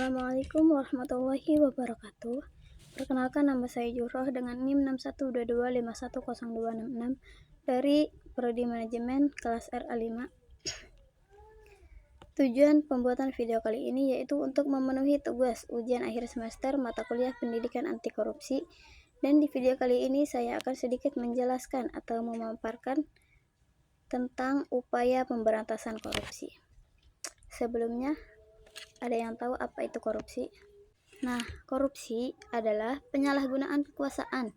Assalamualaikum warahmatullahi wabarakatuh. Perkenalkan, nama saya Jurroh dengan NIM 6122510266 dari Prodi Manajemen kelas RA5. Tujuan pembuatan video kali ini yaitu untuk memenuhi tugas ujian akhir semester mata kuliah pendidikan anti korupsi, dan di video kali ini saya akan sedikit menjelaskan atau memaparkan tentang upaya pemberantasan korupsi. Sebelumnya, ada yang tahu apa itu korupsi? Nah, korupsi adalah penyalahgunaan kekuasaan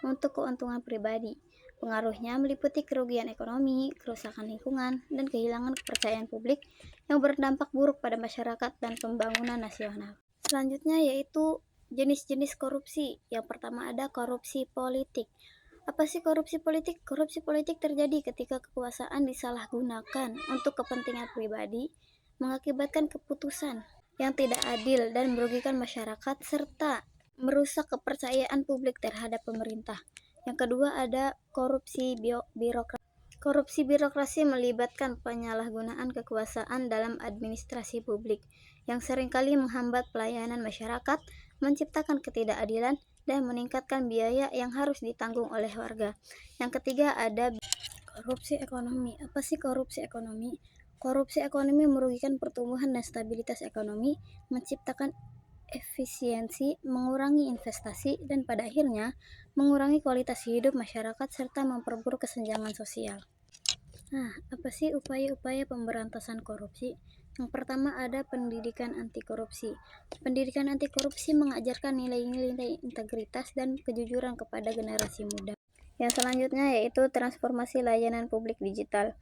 untuk keuntungan pribadi. Pengaruhnya meliputi kerugian ekonomi, kerusakan lingkungan, dan kehilangan kepercayaan publik yang berdampak buruk pada masyarakat dan pembangunan nasional. Selanjutnya yaitu jenis-jenis korupsi. Yang pertama ada korupsi politik. Apa sih korupsi politik? Korupsi politik terjadi ketika kekuasaan disalahgunakan untuk kepentingan pribadi, mengakibatkan keputusan yang tidak adil dan merugikan masyarakat serta merusak kepercayaan publik terhadap pemerintah. Yang kedua ada korupsi birokrasi. Korupsi birokrasi melibatkan penyalahgunaan kekuasaan dalam administrasi publik yang seringkali menghambat pelayanan masyarakat, menciptakan ketidakadilan, dan meningkatkan biaya yang harus ditanggung oleh warga. Yang ketiga ada korupsi ekonomi. Apa sih korupsi ekonomi? Korupsi ekonomi merugikan pertumbuhan dan stabilitas ekonomi, menciptakan efisiensi, mengurangi investasi, dan pada akhirnya mengurangi kualitas hidup masyarakat serta memperburuk kesenjangan sosial. Nah, apa sih upaya-upaya pemberantasan korupsi? Yang pertama ada pendidikan anti korupsi. Pendidikan anti korupsi mengajarkan nilai-nilai integritas dan kejujuran kepada generasi muda. Yang selanjutnya yaitu transformasi layanan publik digital.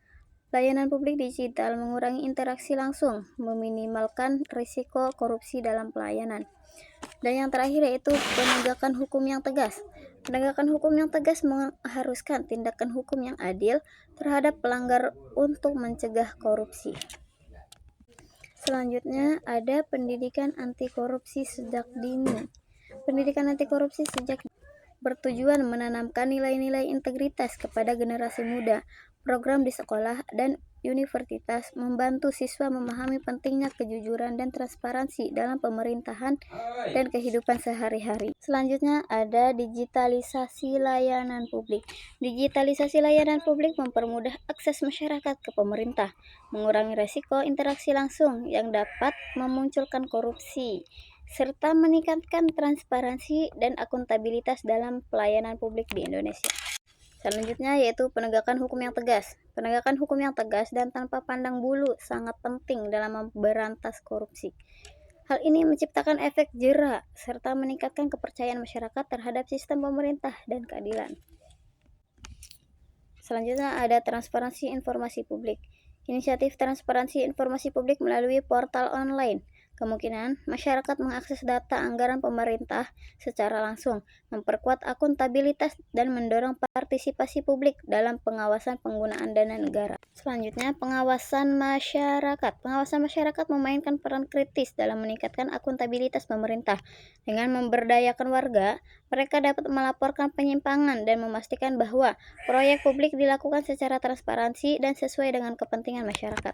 Layanan publik digital mengurangi interaksi langsung, meminimalkan risiko korupsi dalam pelayanan. Dan yang terakhir yaitu penegakan hukum yang tegas. Penegakan hukum yang tegas mengharuskan tindakan hukum yang adil terhadap pelanggar untuk mencegah korupsi. Selanjutnya ada pendidikan anti korupsi sejak dini. Pendidikan anti korupsi sejak bertujuan menanamkan nilai-nilai integritas kepada generasi muda. Program di sekolah dan universitas membantu siswa memahami pentingnya kejujuran dan transparansi dalam pemerintahan dan kehidupan sehari-hari. Selanjutnya ada digitalisasi layanan publik. Digitalisasi layanan publik mempermudah akses masyarakat ke pemerintah, mengurangi resiko interaksi langsung yang dapat memunculkan korupsi, serta meningkatkan transparansi dan akuntabilitas dalam pelayanan publik di Indonesia. Selanjutnya yaitu penegakan hukum yang tegas. Penegakan hukum yang tegas dan tanpa pandang bulu sangat penting dalam memberantas korupsi. Hal ini menciptakan efek jera serta meningkatkan kepercayaan masyarakat terhadap sistem pemerintah dan keadilan. Selanjutnya ada transparansi informasi publik. Inisiatif transparansi informasi publik melalui portal online. Kemungkinan masyarakat mengakses data anggaran pemerintah secara langsung, memperkuat akuntabilitas, dan mendorong partisipasi publik dalam pengawasan penggunaan dana negara. Selanjutnya, pengawasan masyarakat. Pengawasan masyarakat memainkan peran kritis dalam meningkatkan akuntabilitas pemerintah. Dengan memberdayakan warga, mereka dapat melaporkan penyimpangan dan memastikan bahwa proyek publik dilakukan secara transparansi dan sesuai dengan kepentingan masyarakat.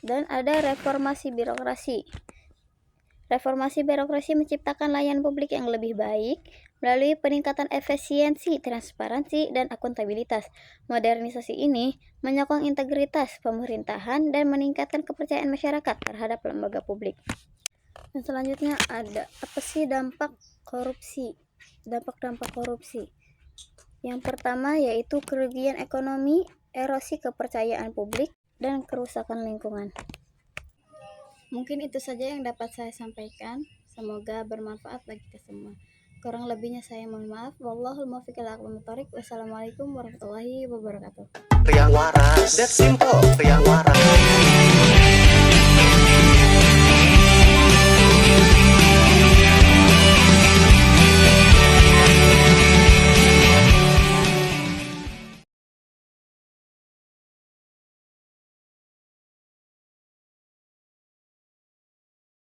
Dan ada reformasi birokrasi. Reformasi birokrasi menciptakan layanan publik yang lebih baik melalui peningkatan efisiensi, transparansi, dan akuntabilitas. Modernisasi ini menyokong integritas pemerintahan dan meningkatkan kepercayaan masyarakat terhadap lembaga publik. Dan selanjutnya ada apa sih dampak korupsi? Dampak-dampak korupsi. Yang pertama yaitu kerugian ekonomi, erosi kepercayaan publik, dan kerusakan lingkungan. Mungkin itu saja yang dapat saya sampaikan. Semoga bermanfaat bagi kita semua. Kurang lebihnya saya mohon maaf. Wallahul muwaffiq ila aqwamit thoriq. Wassalamualaikum warahmatullahi wabarakatuh. Yang waras, that's simple. Yang waras.